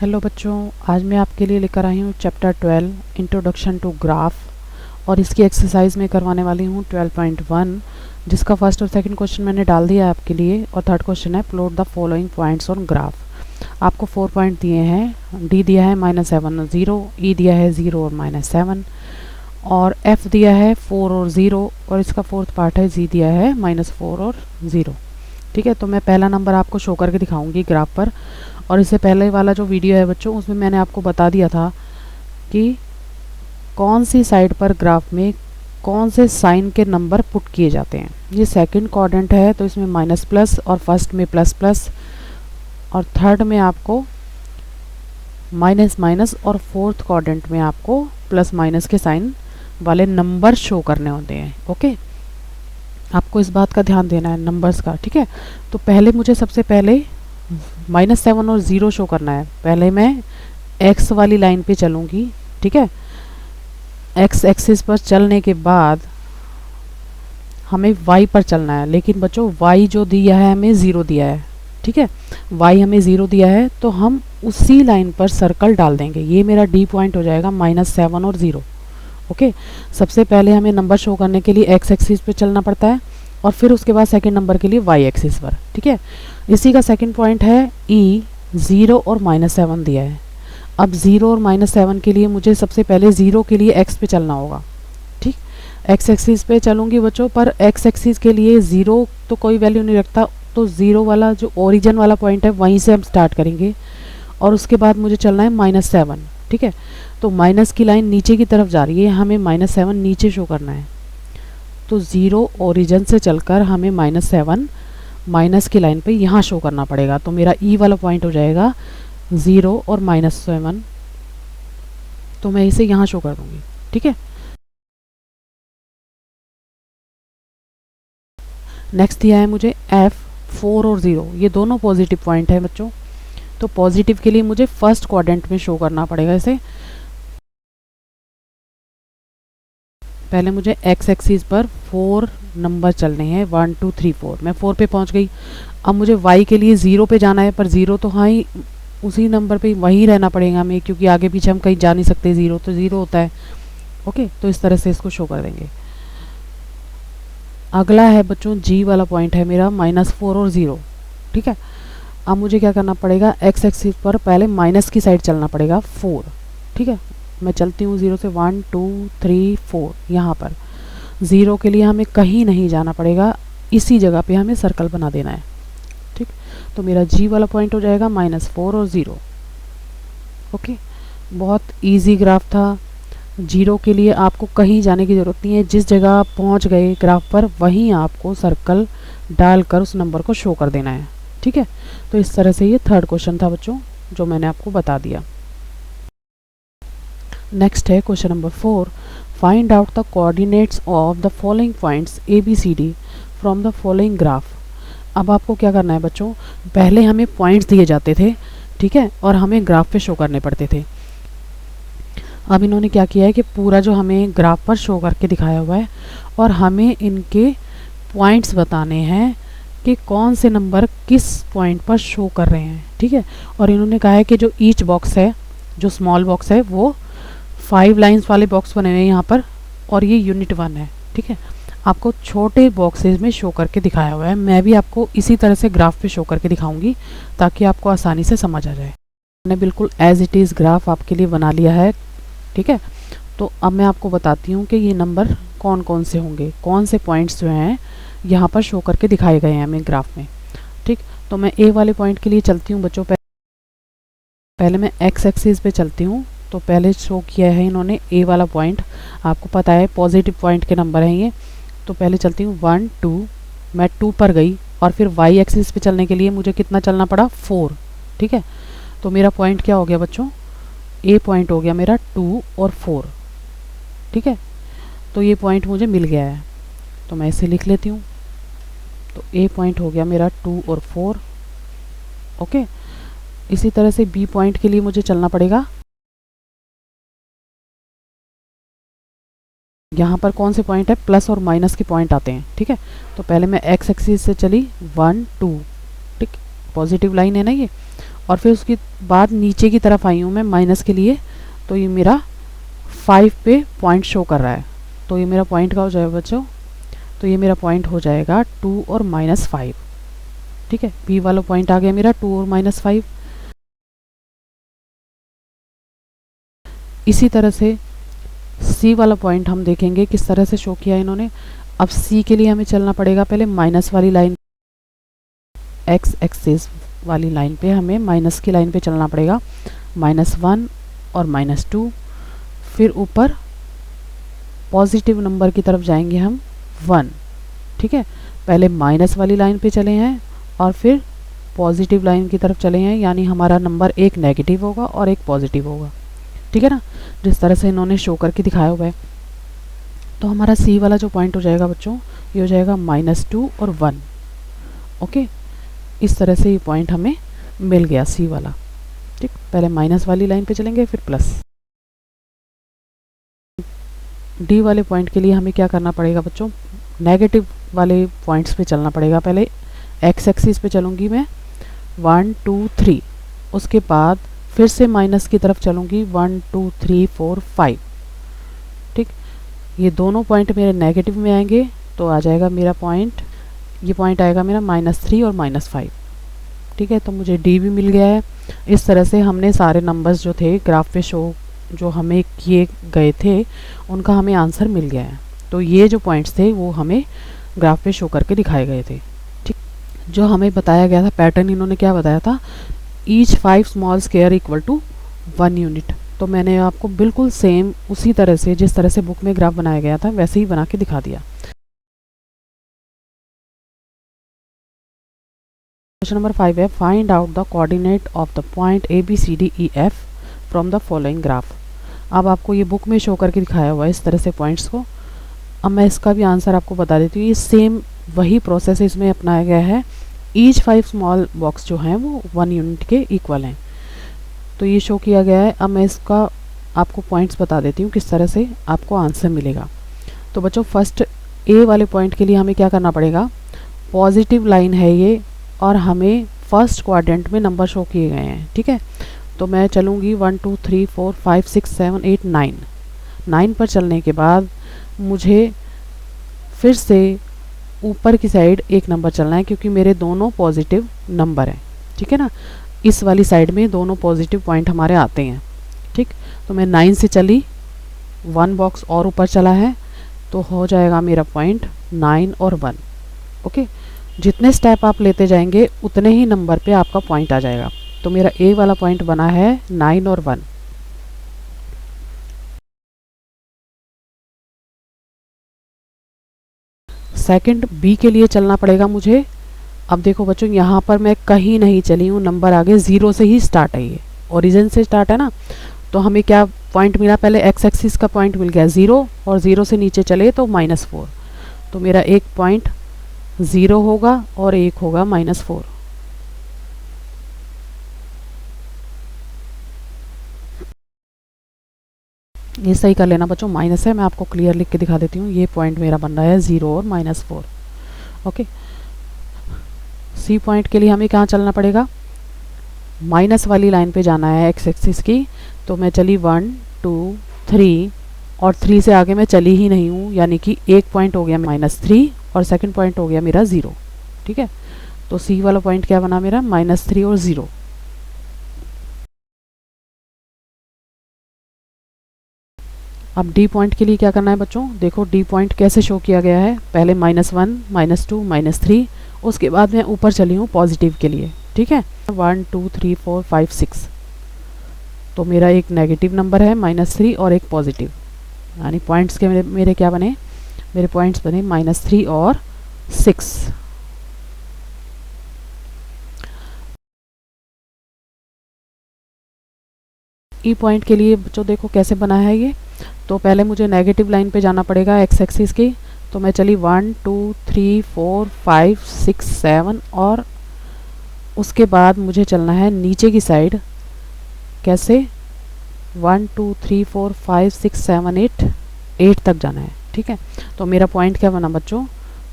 Hello बच्चों, आज मैं आपके लिए लेकर आई हूँ चैप्टर 12 इंट्रोडक्शन टू ग्राफ और इसकी एक्सरसाइज में करवाने वाली हूँ 12.1, जिसका फर्स्ट और सेकंड क्वेश्चन मैंने डाल दिया है आपके लिए और थर्ड क्वेश्चन है plot the following points on graph. आपको 4 पॉइंट दिए हैं, डी दिया है -7 और 0, ई दिया है 0 और -7 और एफ दिया है 4 और 0 और इसका फोर्थ पार्ट है जी दिया है -4 और 0। ठीक है, तो मैं पहला नंबर आपको शो करके दिखाऊंगी ग्राफ पर। और इससे पहले वाला जो वीडियो है बच्चों, उसमें मैंने आपको बता दिया था कि कौन सी साइड पर ग्राफ में कौन से साइन के नंबर पुट किए जाते हैं। ये सेकंड क्वाड्रेंट है तो इसमें माइनस प्लस और फर्स्ट में प्लस प्लस और थर्ड में आपको माइनस माइनस और फोर्थ क्वाड्रेंट में आपको प्लस माइनस के साइन वाले नंबर शो करने होते हैं। ओके, आपको इस बात का ध्यान देना है नंबर्स का। ठीक है, तो पहले मुझे सबसे पहले -7 और 0 शो करना है। पहले मैं x वाली लाइन पे चलूँगी। ठीक है, x एक्सिस पर चलने के बाद हमें y पर चलना है, लेकिन बच्चों y जो दिया है हमें 0 दिया है। ठीक है, y हमें 0 दिया है तो हम उसी लाइन पर सर्कल डाल देंगे। ये मेरा डी पॉइंट हो जाएगा -7 और 0। ओके, सबसे पहले हमें नंबर शो करने के लिए x एक्सिस पे चलना पड़ता है और फिर उसके बाद सेकंड नंबर के लिए y एक्सिस पर। ठीक है, इसी का सेकंड पॉइंट है E, 0 और -7 दिया है। अब 0 और -7 के लिए मुझे सबसे पहले 0 के लिए x पे चलना होगा। ठीक, x एक्सिस पे चलूँगी बच्चों, पर x एक्सिस के लिए 0 तो कोई वैल्यू नहीं रखता, तो 0 वाला जो ओरिजिन वाला पॉइंट है वहीं से हम स्टार्ट करेंगे और उसके बाद मुझे चलना है -7। ठीक है, तो माइनस की लाइन नीचे की तरफ जा रही है, हमें -7 नीचे शो करना है। तो 0 ओरिजिन से चलकर हमें -7 माइनस की लाइन पे यहाँ शो करना पड़ेगा। तो मेरा ई वाला पॉइंट हो जाएगा 0 और -7, तो मैं इसे यहाँ शो कर दूंगी। ठीक है, नेक्स्ट दिया है मुझे एफ, 4 और 0, ये दोनों पॉजिटिव पॉइंट है बच्चों। तो पॉजिटिव के लिए मुझे फर्स्ट क्वाड्रेंट में शो करना पड़ेगा इसे। पहले मुझे x एक्सिस पर 4 नंबर चलने हैं, 1 2 3 4। मैं 4 पे पहुंच गई। अब मुझे y के लिए 0 पे जाना है, पर 0 तो हाँ ही उसी नंबर पे वहीं रहना पड़ेगा हमें, क्योंकि आगे पीछे हम कहीं जा नहीं सकते, 0 तो 0 होता है। ओके, तो इस तरह से इसको शो कर देंगे। अगला है बच्चों g वाला पॉइंट है मेरा -4 और 0। ठीक है, अब मुझे क्या करना पड़ेगा, x एक्सिस पर पहले माइनस की साइड चलना पड़ेगा 4। ठीक है, मैं चलती हूँ 0 से 1 2 3 4। यहाँ पर 0 के लिए हमें कहीं नहीं जाना पड़ेगा, इसी जगह पे हमें सर्कल बना देना है। ठीक, तो मेरा जी वाला पॉइंट हो जाएगा -4 और 0। ओके, बहुत इजी ग्राफ था। 0 के लिए आपको कहीं जाने की ज़रूरत नहीं है, जिस जगह आप पहुँच गए ग्राफ पर वहीं आपको सर्कल डालकर उस नंबर को शो कर देना है। ठीक है, तो इस तरह से ये थर्ड क्वेश्चन था बच्चों, जो मैंने आपको बता दिया। नेक्स्ट है question number 4, find out the coordinates of the following points ABCD from the following graph. अब आपको क्या करना है बच्चों, पहले हमें पॉइंट्स दिए जाते थे, ठीक है, और हमें ग्राफ पे शो करने पड़ते थे। अब इन्होंने क्या किया है कि पूरा जो हमें ग्राफ पर शो करके दिखाया हुआ है और हमें इनके पॉइंट्स बताने हैं कि कौन से नंबर किस पॉइंट पर शो कर रहे हैं। ठीक है, और इन्होंने कहा है कि जो ईच बॉक्स है, जो स्मॉल बॉक्स है, वो 5 लाइंस वाले बॉक्स बने हुए हैं यहाँ पर, और ये यूनिट 1 है। ठीक है, आपको छोटे बॉक्सेस में शो करके दिखाया हुआ है। मैं भी आपको इसी तरह से ग्राफ पे शो करके दिखाऊंगी ताकि आपको आसानी से समझ आ जाए। मैंने बिल्कुल एज इट इज़ ग्राफ आपके लिए बना लिया है। ठीक है, तो अब मैं आपको बताती हूँ कि ये नंबर कौन कौन से होंगे, कौन से पॉइंट्स जो हैं यहाँ पर शो करके दिखाए गए हैं हमें ग्राफ में। ठीक, तो मैं ए वाले पॉइंट के लिए चलती हूँ बच्चों। पहले मैं एक्स एक्सिस पे चलती हूँ, तो पहले शो किया है इन्होंने ए वाला पॉइंट, आपको पता है पॉजिटिव पॉइंट के नंबर हैं ये। तो पहले चलती हूँ 1 2, मैं 2 पर गई और फिर वाई एक्सिस पे चलने के लिए मुझे कितना चलना पड़ा, 4। ठीक है, तो मेरा पॉइंट क्या हो गया बच्चों, ए पॉइंट हो गया मेरा 2 और 4। ठीक है, तो ये पॉइंट मुझे मिल गया है, तो मैं इसे लिख लेती हूँ। तो ए पॉइंट हो गया मेरा 2 और 4। ओके, इसी तरह से बी पॉइंट के लिए मुझे चलना पड़ेगा। यहाँ पर कौन से पॉइंट है, प्लस और माइनस के पॉइंट आते हैं। ठीक है, तो पहले मैं एक्स एक्सिस से चली 1 2, ठीक, पॉजिटिव लाइन है ना ये, और फिर उसके बाद नीचे की तरफ आई हूँ मैं माइनस के लिए, तो ये मेरा 5 पे पॉइंट शो कर रहा है। तो ये मेरा पॉइंट का हो जाएगा बच्चों, तो ये मेरा पॉइंट हो जाएगा 2 और -5। ठीक है, बी वाला पॉइंट आ गया मेरा 2 और -5। इसी तरह से सी वाला पॉइंट हम देखेंगे किस तरह से शो किया इन्होंने। अब सी के लिए हमें चलना पड़ेगा पहले माइनस वाली लाइन, एक्स एक्सिस वाली लाइन पे हमें माइनस की लाइन पे चलना पड़ेगा, -1 और -2। फिर ऊपर पॉजिटिव नंबर की तरफ जाएंगे हम 1। ठीक है, पहले माइनस वाली लाइन पे चले हैं और फिर पॉजिटिव लाइन की तरफ चले हैं, यानी हमारा नंबर एक नेगेटिव होगा और एक पॉजिटिव होगा। ठीक है ना, जिस तरह से इन्होंने शो करके दिखाया हुआ है। तो हमारा सी वाला जो पॉइंट हो जाएगा बच्चों, ये हो जाएगा -2 और 1। ओके, इस तरह से ये पॉइंट हमें मिल गया सी वाला। ठीक, पहले माइनस वाली लाइन पे चलेंगे फिर प्लस। डी वाले पॉइंट के लिए हमें क्या करना पड़ेगा बच्चों, नेगेटिव वाले पॉइंट्स पे चलना पड़ेगा। पहले एक्स एक्सिस पे चलूँगी मैं 1 2 3, उसके बाद फिर से माइनस की तरफ चलूँगी 1 2 3 4 5। ठीक, ये दोनों पॉइंट मेरे नेगेटिव में आएंगे, तो आ जाएगा मेरा पॉइंट, ये पॉइंट आएगा मेरा -3 और -5। ठीक है, तो मुझे डी भी मिल गया है। इस तरह से हमने सारे नंबर्स जो थे ग्राफ पे शो जो हमें किए गए थे उनका हमें आंसर मिल गया है। तो ये जो पॉइंट्स थे वो हमें ग्राफ पे शो करके दिखाए गए थे। ठीक, जो हमें बताया गया था पैटर्न, इन्होंने क्या बताया था, each 5 small square equal to 1 unit. तो मैंने आपको बिल्कुल सेम उसी तरह से जिस तरह से बुक में ग्राफ बनाया गया था वैसे ही बना के दिखा दिया। क्वेश्चन नंबर 5 है, find out the coordinate of the point ABCDEF from the following graph. अब आपको ये बुक में शो करके दिखाया हुआ है इस तरह से पॉइंट्स को। अब मैं इसका भी आंसर आपको बता देती हूँ। ये सेम वही प्रोसेस इसमें अपनाया गया है। ईच 5 स्मॉल बॉक्स जो हैं वो 1 यूनिट के इक्वल हैं, तो ये शो किया गया है। अब मैं इसका आपको पॉइंट्स बता देती हूँ किस तरह से आपको आंसर मिलेगा। तो बच्चों फर्स्ट ए वाले पॉइंट के लिए हमें क्या करना पड़ेगा, पॉजिटिव लाइन है ये और हमें फर्स्ट क्वाड्रेंट में नंबर शो किए गए हैं। ठीक है, तो मैं चलूँगी 1 2 3 4 5 6 7 8 9। 9 पर चलने के बाद मुझे फिर से ऊपर की साइड एक नंबर चलना है, क्योंकि मेरे दोनों पॉजिटिव नंबर हैं। ठीक है ना, इस वाली साइड में दोनों पॉजिटिव पॉइंट हमारे आते हैं। ठीक, तो मैं 9 से चली, 1 बॉक्स और ऊपर चला है, तो हो जाएगा मेरा पॉइंट 9 और 1। ओके, जितने स्टेप आप लेते जाएंगे उतने ही नंबर पे आपका पॉइंट आ जाएगा। तो मेरा ए वाला पॉइंट बना है 9 और 1। सेकंड बी के लिए चलना पड़ेगा मुझे। अब देखो बच्चों, यहाँ पर मैं कहीं नहीं चली हूँ, नंबर आगे 0 से ही स्टार्ट है, ये ओरिजिन से स्टार्ट है ना। तो हमें क्या पॉइंट मिला, पहले एक्स एक्सिस का पॉइंट मिल गया 0 और 0 से नीचे चले तो -4। तो मेरा एक पॉइंट 0 होगा और एक होगा -4। ये सही कर लेना बच्चों, माइनस है, मैं आपको क्लियर लिख के दिखा देती हूँ। ये पॉइंट मेरा बन रहा है 0 और -4। ओके, सी पॉइंट के लिए हमें कहाँ चलना पड़ेगा, माइनस वाली लाइन पे जाना है एक्स एक्सिस की। तो मैं चली 1 2 3 और 3 से आगे मैं चली ही नहीं हूँ, यानी कि एक पॉइंट हो गया -3 और सेकंड पॉइंट हो गया मेरा 0। ठीक है, तो सी वाला पॉइंट क्या बना मेरा, -3 और 0। अब डी पॉइंट के लिए क्या करना है बच्चों, देखो डी पॉइंट कैसे शो किया गया है, पहले -1 -2 -3, उसके बाद मैं ऊपर चली हूँ पॉजिटिव के लिए। ठीक है, 1 2 3 4 5 6, तो मेरा एक नेगेटिव नंबर है -3 और एक पॉजिटिव, यानी पॉइंट्स के मेरे क्या बने, मेरे पॉइंट्स बने -3 और 6। ई पॉइंट के लिए बच्चों देखो कैसे बना है ये। तो पहले मुझे नेगेटिव लाइन पे जाना पड़ेगा एक्स एक्सिस की। तो मैं चली 1 2 3 4 5 6 7 और उसके बाद मुझे चलना है नीचे की साइड। कैसे, 1 2 3 4 5 6 7 8 8 तक जाना है। ठीक है, तो मेरा पॉइंट क्या बना बच्चों,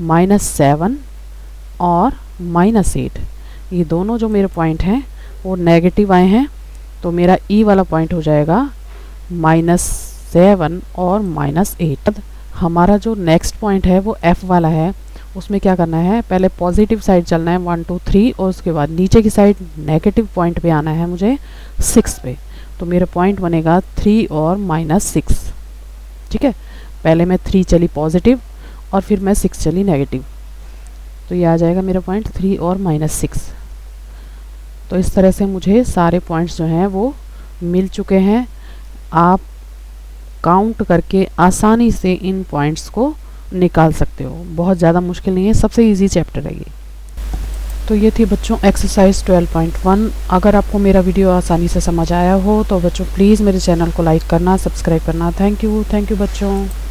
-7 और -8। ये दोनों जो मेरे पॉइंट हैं वो नेगेटिव आए हैं, तो मेरा ई वाला पॉइंट हो जाएगा -7 और -8। हमारा जो नेक्स्ट पॉइंट है वो एफ वाला है, उसमें क्या करना है, पहले पॉजिटिव साइड चलना है 1 2 3 और उसके बाद नीचे की साइड नेगेटिव पॉइंट पे आना है मुझे 6 पे। तो मेरा पॉइंट बनेगा 3 और -6। ठीक है, पहले मैं 3 चली पॉजिटिव और फिर मैं 6 चली नेगेटिव, तो ये आ जाएगा मेरा पॉइंट 3 और -6। तो इस तरह से मुझे सारे पॉइंट्स जो हैं वो मिल चुके हैं। आप काउंट करके आसानी से इन पॉइंट्स को निकाल सकते हो, बहुत ज़्यादा मुश्किल नहीं है, सबसे इजी चैप्टर है ये। तो ये थी बच्चों एक्सरसाइज 12.1। अगर आपको मेरा वीडियो आसानी से समझ आया हो तो बच्चों प्लीज़ मेरे चैनल को लाइक करना, सब्सक्राइब करना। थैंक यू बच्चों।